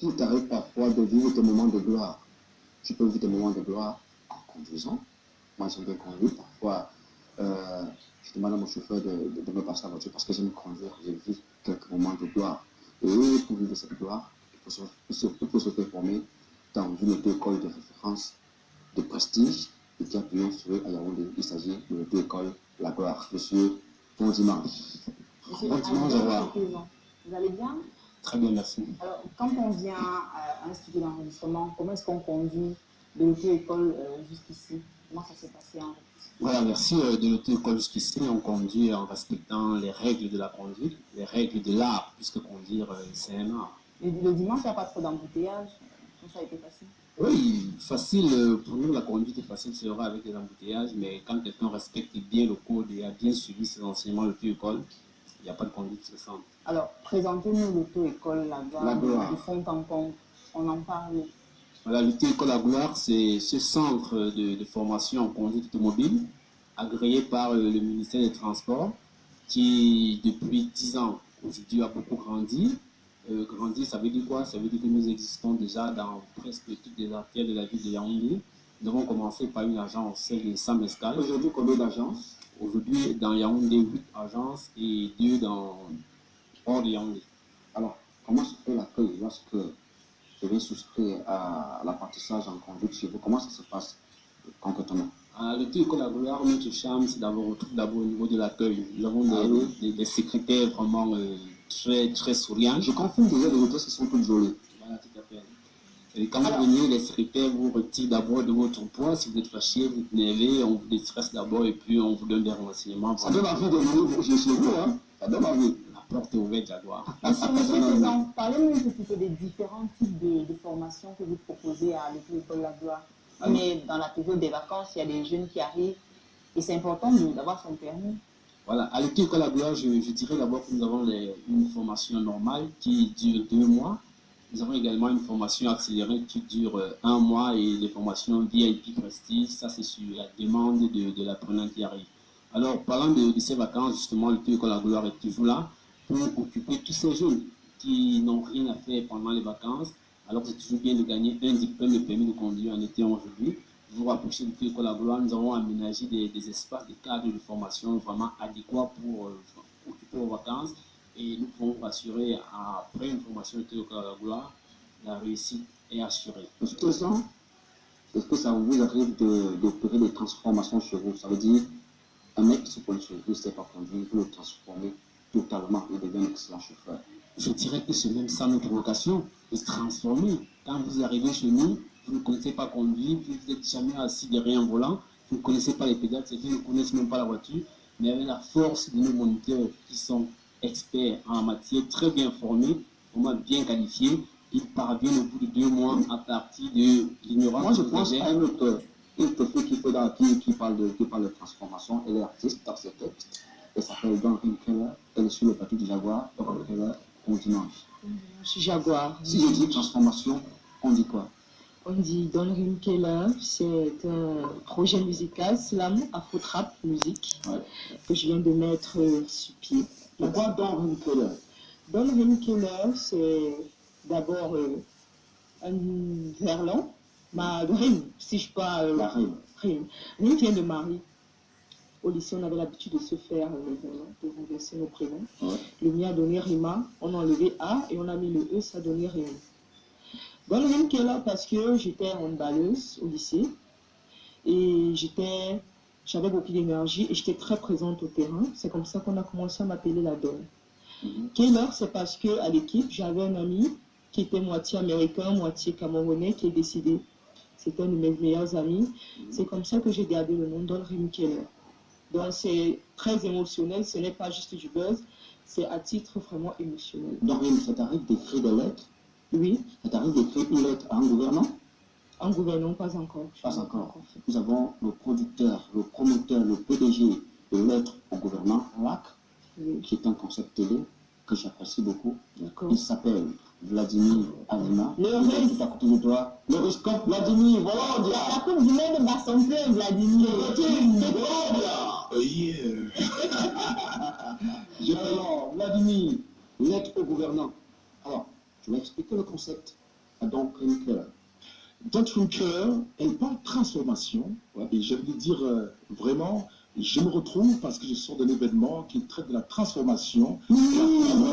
qu'il t'arrive parfois de vivre tes moments de gloire. Tu peux vivre tes moments de gloire en conduisant. Moi, j'aime bien conduire. Parfois, je demande à mon chauffeur de me passer la voiture parce que j'aime conduire. Je vis quelques moments de gloire. Et pour vivre cette gloire, il faut se faire former dans une auto-école de référence de prestige et qui a pu instruire à Yaoundé. Il s'agit de l'auto-école La Gloire. Monsieur, bon dimanche. Bon dimanche, au revoir. Vous allez bien? Très bien, merci. Alors, quand on vient à un studio d'enregistrement, comment est-ce qu'on conduit de l'auto-école jusqu'ici? Comment ça s'est passé en fait? Voilà, merci. De l'auto-école jusqu'ici, on conduit en respectant les règles de la conduite, les règles de l'art, puisque conduire, c'est un art. Et le dimanche, il n'y a pas trop d'embouteillage? Ça a été facile? Oui, facile. Pour nous, la conduite est facile, c'est vrai, avec les embouteillages, mais quand quelqu'un respecte bien le code et a bien suivi ses enseignements de l'auto-école, il n'y a pas de conduite stressante. Alors, présentez-nous l'auto-école La Gloire, de fond en comble. On en parle. Voilà, l'auto-école La Gloire, c'est ce centre de formation en conduite automobile agréé par le ministère des Transports qui, depuis 10 ans, aujourd'hui a beaucoup grandi. Grandi, ça veut dire quoi? Ça veut dire que nous existons déjà dans presque toutes les artères de la ville de Yaoundé. Nous avons commencé par une agence, celle de Sam Escale. Aujourd'hui, combien d'agences? Aujourd'hui, dans Yaoundé, 8 agences et 2 dans hors de Yaoundé. Alors, comment se fait l'accueil lorsque je vais souscrire à l'apprentissage en conduite chez vous? Comment ça se passe concrètement? À l'auto-école La Gloire, notre charme, c'est d'abord au niveau de l'accueil. Nous avons des secrétaires vraiment très souriants. Je confirme déjà les hôtesses qui sont toutes jolies. Voilà, tout à fait. Et quand vous venez, les secrétaires vous retirent d'abord de votre poids. Si vous êtes fâché, vous êtes énervé, on vous déstresse d'abord et puis on vous donne des renseignements. Ça donne envie de venir chez vous, hein? Ça donne envie. La porte est ouverte, Jaguar. Monsieur le Président, parlez-nous un petit peu des différents types de formations que vous proposez à l'auto-école La Gloire. On est dans la période des vacances, il y a des jeunes qui arrivent et c'est important d'avoir son permis. Voilà, à l'auto-école La Gloire, je dirais d'abord que nous avons une formation normale qui dure 2 mois. Nous avons également une formation accélérée qui dure 1 mois et les formations VIP Prestige, ça c'est sur la demande de l'apprenant qui arrive. Alors, parlant de ces vacances, justement, l'auto-école La Gloire est toujours là pour occuper tous ces jeunes qui n'ont rien à faire pendant les vacances. Alors, c'est toujours bien de gagner un diplôme de permis de conduire en été aujourd'hui. Vous vous rapprochez de l'auto-école La Gloire, nous avons aménagé des espaces, des cadres de formation vraiment adéquats pour occuper vos vacances. Et nous pouvons vous assurer, après une formation de l'auto-école La Gloire, la réussite est assurée. Est-ce que ça vous arrive d'opérer des transformations chez vous? Ça veut dire, un mec qui se pose chez vous, ne sait pas conduire, vous le transformer totalement, il devient un excellent chauffeur. Je dirais que c'est même ça notre vocation, de transformer. Quand vous arrivez chez nous, vous ne connaissez pas conduire, vous n'êtes jamais assis derrière un volant, vous ne connaissez pas les pédales, c'est qu'ils ne connaissent même pas la voiture, mais avec la force de nos moniteurs qui sont experts en matière, très bien formés, vraiment bien qualifiés, ils parviennent au bout de 2 mois à partir de l'ignorance. Moi, je pense à une autre fille qui parle de transformation. Elle est artiste dans ses textes. Elle s'appelle Doreen Keller. Elle est sur le plateau du Jaguar. Doreen Keller, bon dimanche. Jaguar. Si je dis transformation, on dit quoi? On dit Doreen Keller, c'est un projet musical, slam, afro-trap, musique, que je viens de mettre sur pied. Pourquoi Doreen Keller? Doreen Keller, c'est d'abord un verlan, ma rime, si je parle. La rime. Rime vient de Marie. Au lycée, on avait l'habitude de se faire le verlan, de renverser nos prénoms. Le mien a donné Rima, on a enlevé A et on a mis le E, ça a donné Rime. Doreen Keller parce que j'étais handballeuse au lycée et j'avais beaucoup d'énergie et j'étais très présente au terrain. C'est comme ça qu'on a commencé à m'appeler la Donne. Keller, c'est parce qu'à l'équipe, j'avais un ami qui était moitié américain, moitié camerounais, qui est décédé. C'était un de mes meilleurs amis. C'est comme ça que j'ai gardé le nom Doreen Keller. Donc c'est très émotionnel, ce n'est pas juste du buzz, c'est à titre vraiment émotionnel. Doreen, ça t'arrive d'écrire des lettres? Oui. Ça t'arrive d'écrire une lettre à un gouvernant? En gouvernant, pas encore. Pas encore. Nous avons le producteur, le promoteur, le PDG de lettres au gouvernement, RAC, qui est un concept télé que j'apprécie beaucoup. Il s'appelle Vladimir Alima. Il est tout à côté de toi. Le ruscope Vladimir, voilà, on dit. La coupe du monde bat son plein, Vladimir. Je fais Vladimir, lettre au gouvernant. Alors, je vais expliquer le concept. Doctrine Cœur. Doctrine Cœur, elle parle transformation. Ouais. Et je veux dire, vraiment, je me retrouve parce que je sors d'un événement qui traite de la transformation, la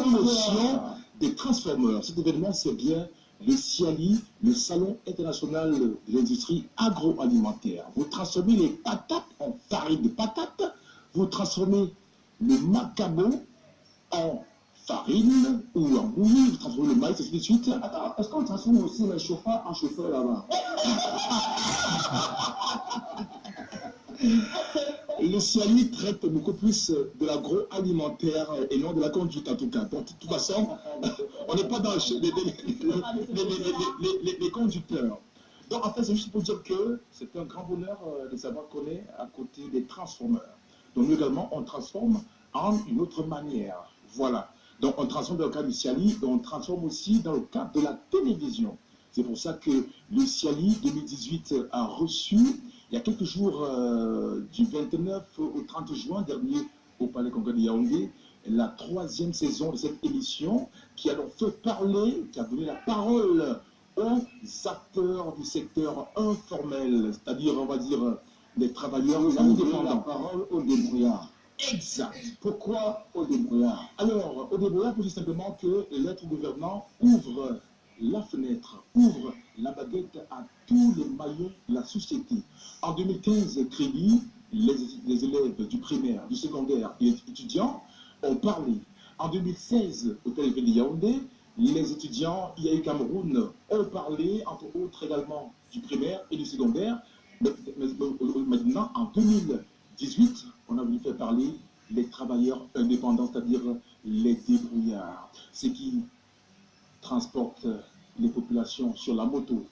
promotion des transformeurs. Cet événement, c'est bien le CIALI, le Salon international de l'industrie agroalimentaire. Vous transformez les patates en farine de patates, vous transformez le macabo en farine ou en bouillie, vous transformez le maïs, ainsi de suite. Attends, est-ce qu'on transforme aussi les chauffeurs en chauffeurs là-bas? Le CIALI traite beaucoup plus de l'agroalimentaire et non de la conduite en tout cas. Donc, de toute façon, on n'est pas dans les conducteurs. Donc en fait, c'est juste pour dire que c'est un grand bonheur de savoir qu'on est à côté des transformeurs. Donc nous également, on transforme en une autre manière. Voilà. Donc on transforme dans le cadre du CIALI et on transforme aussi dans le cadre de la télévision. C'est pour ça que le CIALI 2018 a reçu, il y a quelques jours, du 29 au 30 juin dernier, au Palais Congrès de Yaoundé, la 3e saison de cette émission qui a donc fait parler, qui a donné la parole aux acteurs du secteur informel, c'est-à-dire, on va dire, les travailleurs indépendants. La parole aux débrouillards. Exact. Pourquoi aux débrouillards? Alors, au débrouillard, pour dire simplement que l'être gouvernant ouvre la fenêtre, ouvre la baguette à tous les maillons de la société. En 2015, Crédit, les élèves du primaire, du secondaire et les étudiants ont parlé. En 2016, au Téléphone de Yaoundé, les étudiants IAU Cameroun ont parlé, entre autres également du primaire et du secondaire. Mais maintenant, en 2018, on a voulu faire parler les travailleurs indépendants, c'est-à-dire les débrouillards, ceux qui transportent les populations sur la moto.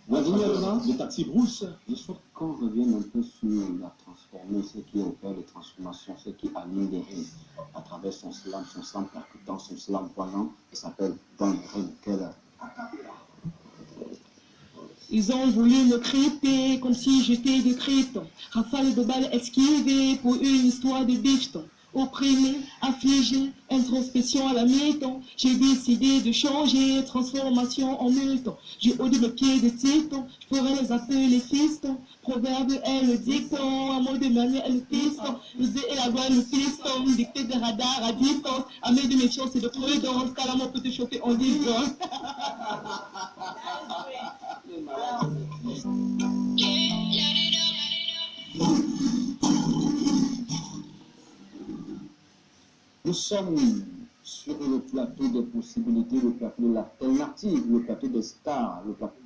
Les taxis brousse. Je souhaite qu'on revienne un peu sur la transformée, ceux qui opèrent les transformations, ceux qui animent les règles à travers son slam percutant, son slam voyant, et s'appelle Doctrine Cœur. Ils ont voulu me crêper comme si j'étais de Crète. Rafale de balles esquivées pour une histoire de bifton. Opprimé, affligé, introspection à la mi-temps. J'ai décidé de changer, transformation en mi-temps. J'ai audit le pied de titan, je pourrais les appeler fistons. Proverbe est le dicton, un mot de manière est le piston. Le dé et la voix le piston, dicté des radars à distance. Armée de méfiance et de prudence, Calamo peut te chauffer en disant. Nous sommes sur le plateau des possibilités, le plateau de l'alternative, le plateau des stars, le plateau